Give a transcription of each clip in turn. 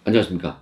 안녕하십니까.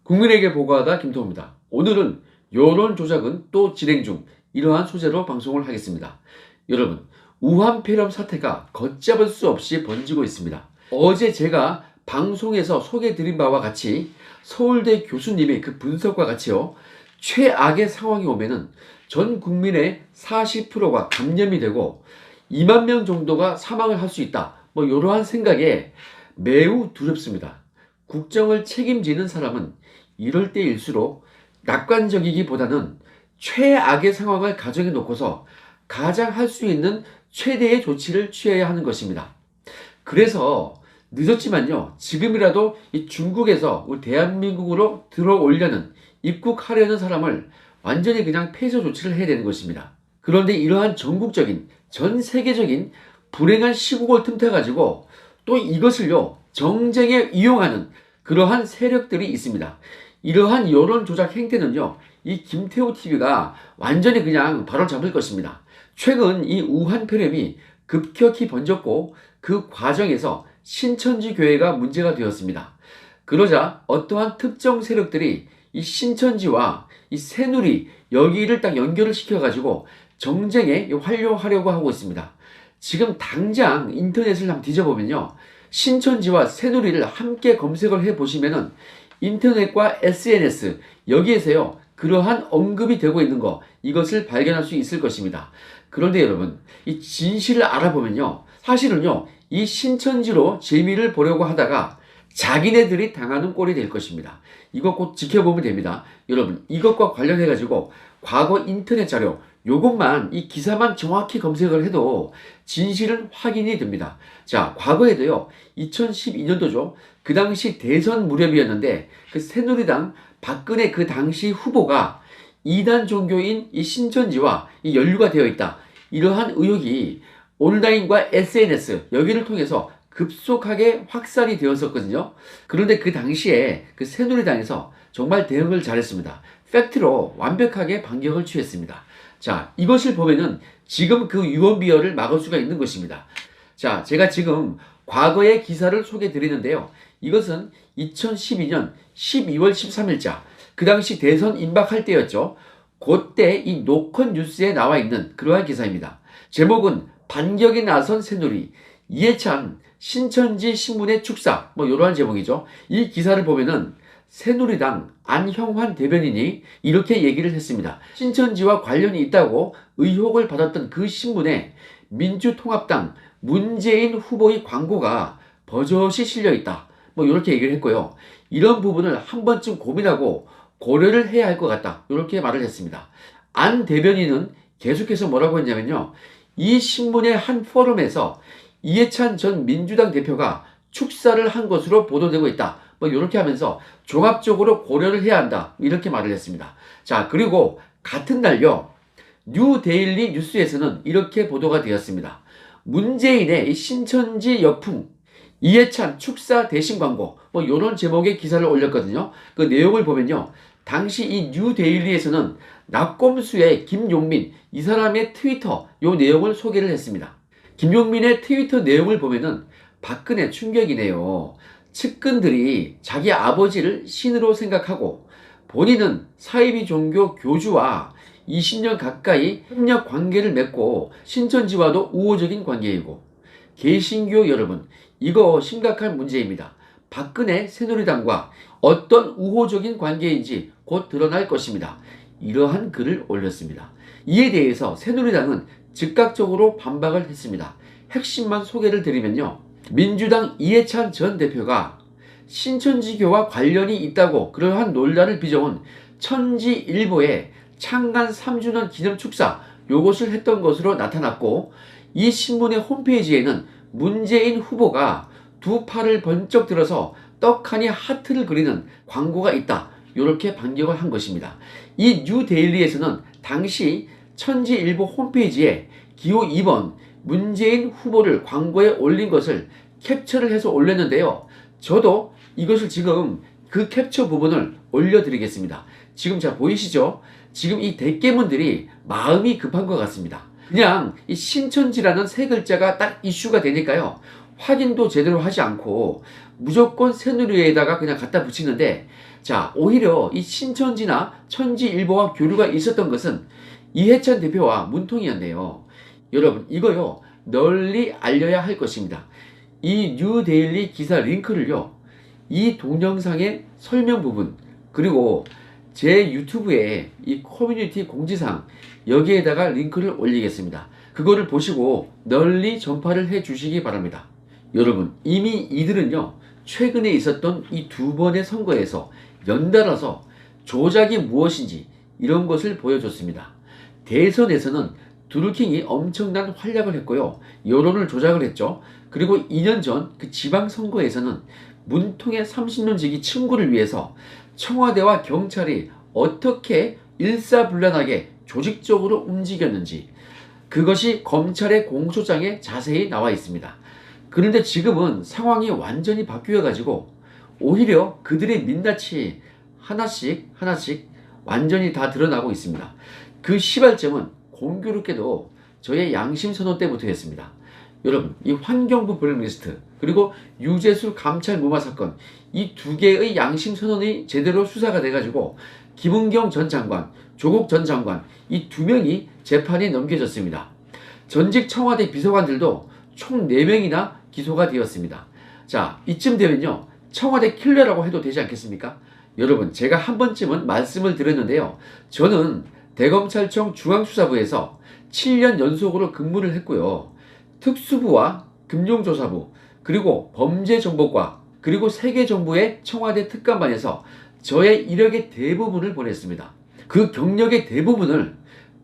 국민에게 보고하다 김태호입니다. 오늘은 여론 조작은 또 진행 중, 이러한 소재로 방송을 하겠습니다. 여러분, 우한 폐렴 사태가 걷잡을 수 없이 번지고 있습니다. 어제 제가 방송에서 소개해드린 바와 같이 서울대 교수님의 그 분석과 같이요, 최악의 상황이 오면은 전 국민의 40%가 감염이 되고 2만 명 정도가 사망을 할 수 있다, 이러한 생각에 매우 두렵습니다. 국정을 책임지는 사람은 이럴 때일수록 낙관적이기보다는 최악의 상황을 가정해 놓고서 가장 할 수 있는 최대의 조치를 취해야 하는 것입니다. 그래서 늦었지만요, 지금이라도 이 중국에서 우리 대한민국으로 들어오려는, 입국하려는 사람을 완전히 그냥 폐쇄 조치를 해야 되는 것입니다. 그런데 이러한 전국적인, 전 세계적인 불행한 시국을 틈타가지고 또 이것을요, 정쟁에 이용하는 그러한 세력들이 있습니다. 이러한 여론 조작 행태는요, 이 김태호 TV가 완전히 그냥 바로잡을 것입니다. 최근 이 우한 폐렴이 급격히 번졌고 그 과정에서 신천지 교회가 문제가 되었습니다. 그러자 어떠한 특정 세력들이 이 신천지와 이 새누리, 여기를 딱 연결을 시켜가지고 정쟁에 활용하려고 하고 있습니다. 지금 당장 인터넷을 한번 뒤져보면요, 신천지와 새누리를 함께 검색을 해보시면은 인터넷과 SNS, 여기에서요, 그러한 언급이 되고 있는 거, 이것을 발견할 수 있을 것입니다. 그런데 여러분, 이 진실을 알아보면요, 사실은요, 이 신천지로 재미를 보려고 하다가 자기네들이 당하는 꼴이 될 것입니다. 이거 꼭 지켜보면 됩니다. 여러분, 이것과 관련해가지고 과거 인터넷 자료, 요것만, 이 기사만 정확히 검색을 해도 진실은 확인이 됩니다. 자, 과거에도요, 2012년도죠. 그 당시 대선 무렵이었는데, 그 새누리당 박근혜 그 당시 후보가 이단 종교인 이 신천지와 이 연루가 되어 있다, 이러한 의혹이 온라인과 SNS, 여기를 통해서 급속하게 확산이 되었었거든요. 그런데 그 당시에 그 새누리당에서 정말 대응을 잘했습니다. 팩트로 완벽하게 반격을 취했습니다. 자, 이것을 보면은 지금 그 유언비어를 막을 수가 있는 것입니다. 자, 제가 지금 과거의 기사를 소개해 드리는데요. 이것은 2012년 12월 13일자, 그 당시 대선 임박할 때였죠. 그때 이 노컷 뉴스에 나와 있는 그러한 기사입니다. 제목은 반격에 나선 새누리, 이해찬 신천지 신문의 축사, 이러한 제목이죠. 이 기사를 보면은 새누리당 안형환 대변인이 이렇게 얘기를 했습니다. 신천지와 관련이 있다고 의혹을 받았던 그 신문에 민주통합당 문재인 후보의 광고가 버젓이 실려 있다, 이렇게 얘기를 했고요. 이런 부분을 한 번쯤 고민하고 고려를 해야 할 것 같다, 이렇게 말을 했습니다. 안 대변인은 계속해서 뭐라고 했냐면요, 이 신문의 한 포럼에서 이해찬 전 민주당 대표가 축사를 한 것으로 보도되고 있다, 이렇게 하면서 종합적으로 고려를 해야 한다, 이렇게 말을 했습니다. 자, 그리고 같은 날요, 뉴데일리 뉴스에서는 이렇게 보도가 되었습니다. 문재인의 이 신천지 역풍, 이해찬 축사 대신 광고, 이런 제목의 기사를 올렸거든요. 그 내용을 보면요, 당시 이 뉴데일리에서는 낙검수의 김용민, 이 사람의 트위터 요 내용을 소개를 했습니다. 김용민의 트위터 내용을 보면은 박근혜 충격이네요. 측근들이 자기 아버지를 신으로 생각하고 본인은 사이비 종교 교주와 20년 가까이 협력 관계를 맺고 신천지와도 우호적인 관계이고, 개신교 여러분, 이거 심각한 문제입니다. 박근혜 새누리당과 어떤 우호적인 관계인지 곧 드러날 것입니다. 이러한 글을 올렸습니다. 이에 대해서 새누리당은 즉각적으로 반박을 했습니다. 핵심만 소개를 드리면요, 민주당 이해찬 전 대표가 신천지교와 관련이 있다고 그러한 논란을 빚어온 천지일보의 창간 3주년 기념 축사, 요것을 했던 것으로 나타났고, 이 신문의 홈페이지에는 문재인 후보가 두 팔을 번쩍 들어서 떡하니 하트를 그리는 광고가 있다, 이렇게 반격을 한 것입니다. 이 뉴데일리에서는 당시 천지일보 홈페이지에 기호 2번 문재인 후보를 광고에 올린 것을 캡처를 해서 올렸는데요. 저도 이것을 지금 그 캡처 부분을 올려드리겠습니다. 지금 잘 보이시죠? 지금 이 대깨문들이 마음이 급한 것 같습니다. 그냥 이 신천지라는 세 글자가 딱 이슈가 되니까요, 확인도 제대로 하지 않고 무조건 새누리에다가 그냥 갖다 붙이는데, 자, 오히려 이 신천지나 천지일보와 교류가 있었던 것은 이해찬 대표와 문통이었네요. 여러분, 이거요, 널리 알려야 할 것입니다. 이 뉴데일리 기사 링크를요, 이 동영상의 설명 부분, 그리고 제 유튜브에 이 커뮤니티 공지사항, 여기에다가 링크를 올리겠습니다. 그거를 보시고 널리 전파를 해 주시기 바랍니다. 여러분, 이미 이들은요, 최근에 있었던 이 두 번의 선거에서 연달아서 조작이 무엇인지 이런 것을 보여줬습니다. 대선에서는 드루킹이 엄청난 활약을 했고요. 여론을 조작을 했죠. 그리고 2년 전 그 지방선거에서는 문통의 30년 지기 친구를 위해서 청와대와 경찰이 어떻게 일사불란하게 조직적으로 움직였는지, 그것이 검찰의 공소장에 자세히 나와 있습니다. 그런데 지금은 상황이 완전히 바뀌어 가지고 오히려 그들의 민낯이 하나씩 완전히 다 드러나고 있습니다. 그 시발점은 공교롭게도 저의 양심선언 때부터였습니다. 여러분, 이 환경부 블랙리스트 그리고 유재수 감찰 무마 사건, 이 두 개의 양심선언이 제대로 수사가 돼가지고 김은경 전 장관, 조국 전 장관, 이 두 명이 재판에 넘겨졌습니다. 전직 청와대 비서관들도 총 4명이나 기소가 되었습니다. 자, 이쯤 되면요, 청와대 킬러라고 해도 되지 않겠습니까? 여러분, 제가 한 번쯤은 말씀을 드렸는데요. 저는 대검찰청 중앙수사부에서 7년 연속으로 근무를 했고요. 특수부와 금융조사부, 그리고 범죄정보과, 그리고 세계정부의 청와대 특감반에서 저의 이력의 대부분을 보냈습니다. 그 경력의 대부분을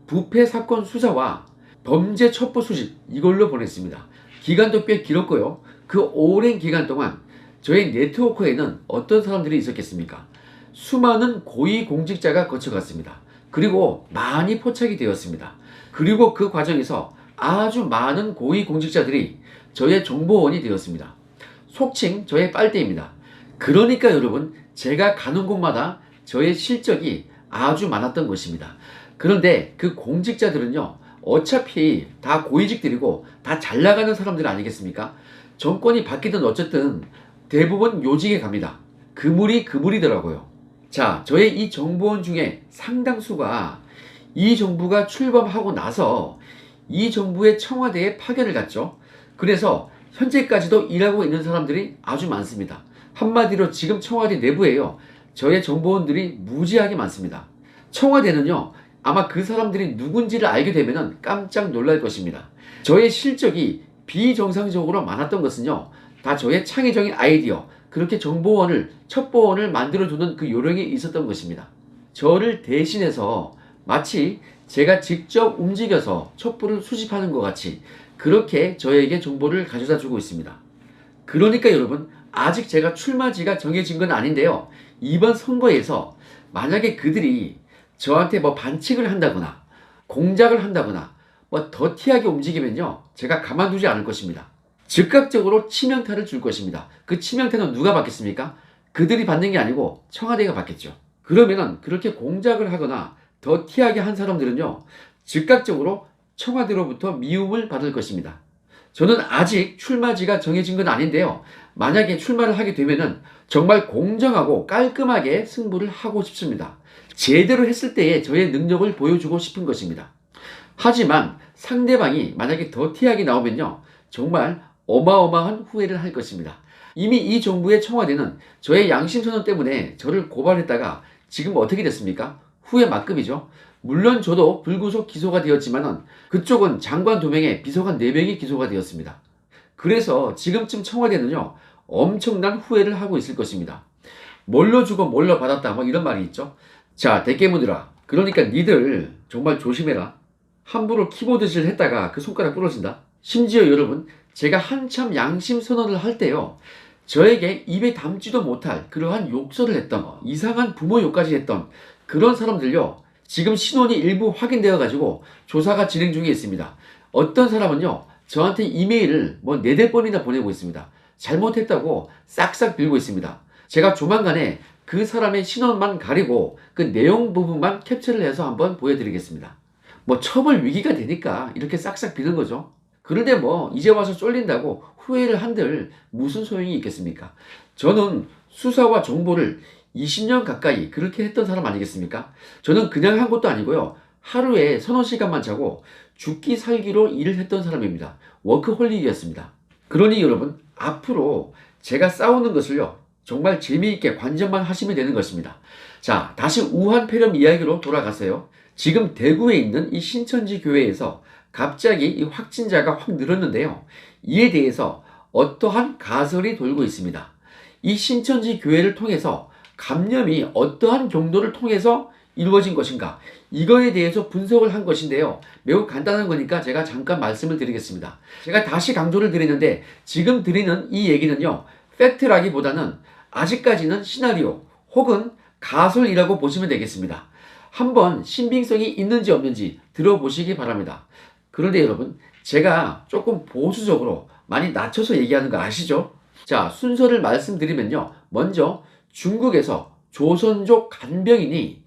부패 사건 수사와 범죄 첩보 수집, 이걸로 보냈습니다. 기간도 꽤 길었고요. 그 오랜 기간 동안 저의 네트워크에는 어떤 사람들이 있었겠습니까? 수많은 고위공직자가 거쳐갔습니다. 그리고 많이 포착이 되었습니다. 그리고 그 과정에서 아주 많은 고위공직자들이 저의 정보원이 되었습니다. 속칭 저의 빨대입니다. 그러니까 여러분, 제가 가는 곳마다 저의 실적이 아주 많았던 것입니다. 그런데 그 공직자들은요, 어차피 다 고위직들이고 다 잘 나가는 사람들 아니겠습니까? 정권이 바뀌든 어쨌든 대부분 요직에 갑니다. 그물이더라고요. 자, 저의 이 정보원 중에 상당수가 이 정부가 출범하고 나서 이 정부의 청와대에 파견을 갔죠. 그래서 현재까지도 일하고 있는 사람들이 아주 많습니다. 한마디로 지금 청와대 내부에요, 저의 정보원들이 무지하게 많습니다. 청와대는요, 아마 그 사람들이 누군지를 알게 되면 깜짝 놀랄 것입니다. 저의 실적이 비정상적으로 많았던 것은요, 다 저의 창의적인 아이디어, 그렇게 정보원을, 첩보원을 만들어두는 그 요령이 있었던 것입니다. 저를 대신해서 마치 제가 직접 움직여서 첩보를 수집하는 것 같이 그렇게 저에게 정보를 가져다 주고 있습니다. 그러니까 여러분, 아직 제가 출마지가 정해진 건 아닌데요, 이번 선거에서 만약에 그들이 저한테 뭐 반칙을 한다거나 공작을 한다거나 뭐 더티하게 움직이면요, 제가 가만두지 않을 것입니다. 즉각적으로 치명타를 줄 것입니다. 그 치명타는 누가 받겠습니까? 그들이 받는 게 아니고 청와대가 받겠죠. 그러면은 그렇게 공작을 하거나 더티하게 한 사람들은요, 즉각적으로 청와대로부터 미움을 받을 것입니다. 저는 아직 출마지가 정해진 건 아닌데요, 만약에 출마를 하게 되면은 정말 공정하고 깔끔하게 승부를 하고 싶습니다. 제대로 했을 때의 저의 능력을 보여주고 싶은 것입니다. 하지만 상대방이 만약에 더티하게 나오면요, 정말 어마어마한 후회를 할 것입니다. 이미 이 정부의 청와대는 저의 양심선언 때문에 저를 고발했다가 지금 어떻게 됐습니까? 후회 막급이죠. 물론 저도 불구속 기소가 되었지만 그쪽은 장관 2명에 비서관 4명이 기소가 되었습니다. 그래서 지금쯤 청와대는요, 엄청난 후회를 하고 있을 것입니다. 뭘로 주고 뭘로 받았다, 뭐 이런 말이 있죠. 자, 대깨문들아, 그러니까 니들 정말 조심해라. 함부로 키보드질 했다가 그 손가락 부러진다. 심지어 여러분, 제가 한참 양심 선언을 할 때요, 저에게 입에 담지도 못할 그러한 욕설을 했던, 이상한 부모 욕까지 했던 그런 사람들요, 지금 신원이 일부 확인되어 가지고 조사가 진행 중에 있습니다. 어떤 사람은요, 저한테 이메일을 뭐 4-4번이나 보내고 있습니다. 잘못했다고 싹싹 빌고 있습니다. 제가 조만간에 그 사람의 신원만 가리고 그 내용 부분만 캡처를 해서 한번 보여드리겠습니다. 뭐 처벌 위기가 되니까 이렇게 싹싹 비는 거죠. 그런데 뭐 이제 와서 쫄린다고 후회를 한들 무슨 소용이 있겠습니까? 저는 수사와 정보를 20년 가까이 그렇게 했던 사람 아니겠습니까? 저는 그냥 한 것도 아니고요. 하루에 서너 시간만 자고 죽기 살기로 일을 했던 사람입니다. 워크홀릭이었습니다. 그러니 여러분, 앞으로 제가 싸우는 것을요, 정말 재미있게 관전만 하시면 되는 것입니다. 자, 다시 우한 폐렴 이야기로 돌아가세요. 지금 대구에 있는 이 신천지 교회에서 갑자기 이 확진자가 확 늘었는데요. 이에 대해서 어떠한 가설이 돌고 있습니다. 이 신천지 교회를 통해서 감염이 어떠한 경로를 통해서 이루어진 것인가, 이거에 대해서 분석을 한 것인데요. 매우 간단한 거니까 제가 잠깐 말씀을 드리겠습니다. 제가 다시 강조를 드리는데, 지금 드리는 이 얘기는요, 팩트라기보다는 아직까지는 시나리오 혹은 가설이라고 보시면 되겠습니다. 한번 신빙성이 있는지 없는지 들어보시기 바랍니다. 그런데 여러분, 제가 조금 보수적으로 많이 낮춰서 얘기하는 거 아시죠? 자, 순서를 말씀드리면요. 먼저 중국에서 조선족 간병인이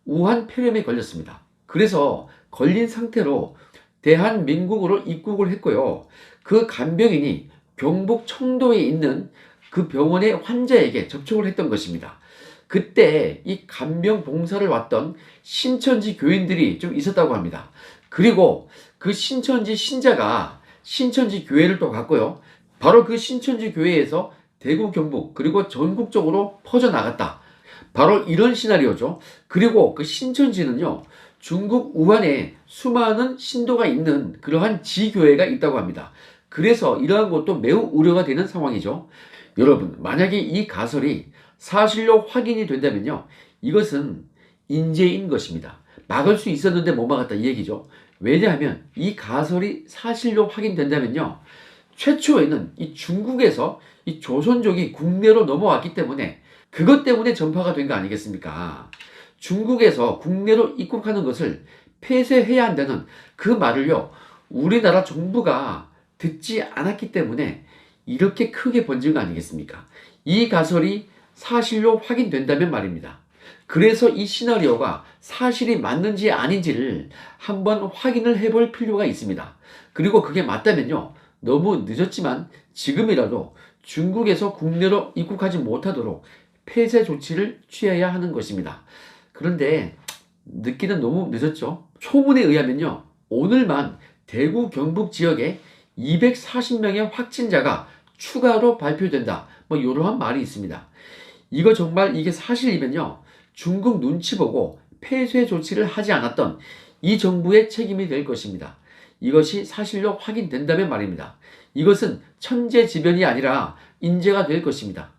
우한 폐렴에 걸렸습니다. 그래서 걸린 상태로 대한민국으로 입국을 했고요. 그 간병인이 경북 청도에 있는 그 병원의 환자에게 접촉을 했던 것입니다. 그때 이 간병 봉사를 왔던 신천지 교인들이 좀 있었다고 합니다. 그리고 그 신천지 신자가 신천지 교회를 또 갔고요. 바로 그 신천지 교회에서 대구, 경북, 그리고 전국적으로 퍼져나갔다. 바로 이런 시나리오죠. 그리고 그 신천지는요, 중국 우한에 수많은 신도가 있는 그러한 지교회가 있다고 합니다. 그래서 이러한 것도 매우 우려가 되는 상황이죠. 여러분, 만약에 이 가설이 사실로 확인이 된다면요, 이것은 인재인 것입니다. 막을 수 있었는데 못 막았다, 이 얘기죠. 왜냐하면 이 가설이 사실로 확인된다면요, 최초에는 이 중국에서 이 조선족이 국내로 넘어왔기 때문에 그것 때문에 전파가 된 거 아니겠습니까? 중국에서 국내로 입국하는 것을 폐쇄해야 한다는 그 말을요, 우리나라 정부가 듣지 않았기 때문에 이렇게 크게 번진 거 아니겠습니까? 이 가설이 사실로 확인된다면 말입니다. 그래서 이 시나리오가 사실이 맞는지 아닌지를 한번 확인을 해볼 필요가 있습니다. 그리고 그게 맞다면요, 너무 늦었지만 지금이라도 중국에서 국내로 입국하지 못하도록 폐쇄 조치를 취해야 하는 것입니다. 그런데 늦기는 너무 늦었죠. 소문에 의하면요, 오늘만 대구 경북 지역에 240명의 확진자가 추가로 발표된다, 뭐 이러한 말이 있습니다. 이거 정말 이게 사실이면요, 중국 눈치 보고 폐쇄 조치를 하지 않았던 이 정부의 책임이 될 것입니다. 이것이 사실로 확인된다면 말입니다. 이것은 천재지변이 아니라 인재가 될 것입니다.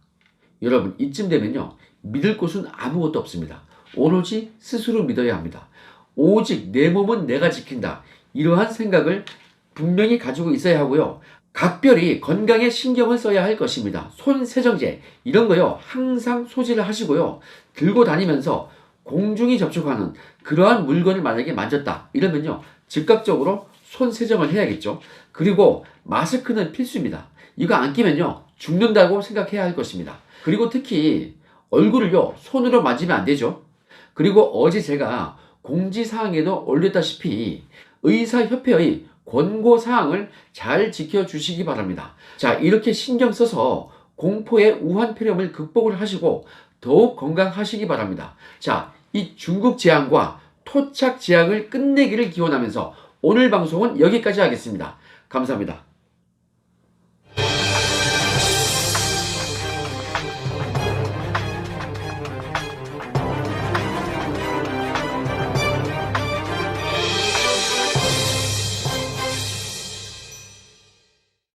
여러분, 이쯤 되면요, 믿을 곳은 아무것도 없습니다. 오로지 스스로 믿어야 합니다. 오직 내 몸은 내가 지킨다, 이러한 생각을 분명히 가지고 있어야 하고요. 각별히 건강에 신경을 써야 할 것입니다. 손 세정제 이런 거요, 항상 소지를 하시고요. 들고 다니면서 공중이 접촉하는 그러한 물건을 만약에 만졌다 이러면요, 즉각적으로 손 세정을 해야겠죠. 그리고 마스크는 필수입니다. 이거 안 끼면요, 죽는다고 생각해야 할 것입니다. 그리고 특히 얼굴을요, 손으로 만지면 안 되죠. 그리고 어제 제가 공지사항에도 올렸다시피 의사협회의 권고사항을 잘 지켜주시기 바랍니다. 자, 이렇게 신경 써서 공포의 우한 폐렴을 극복을 하시고 더욱 건강하시기 바랍니다. 자, 이 중국 재앙과 토착 재앙을 끝내기를 기원하면서 오늘 방송은 여기까지 하겠습니다. 감사합니다.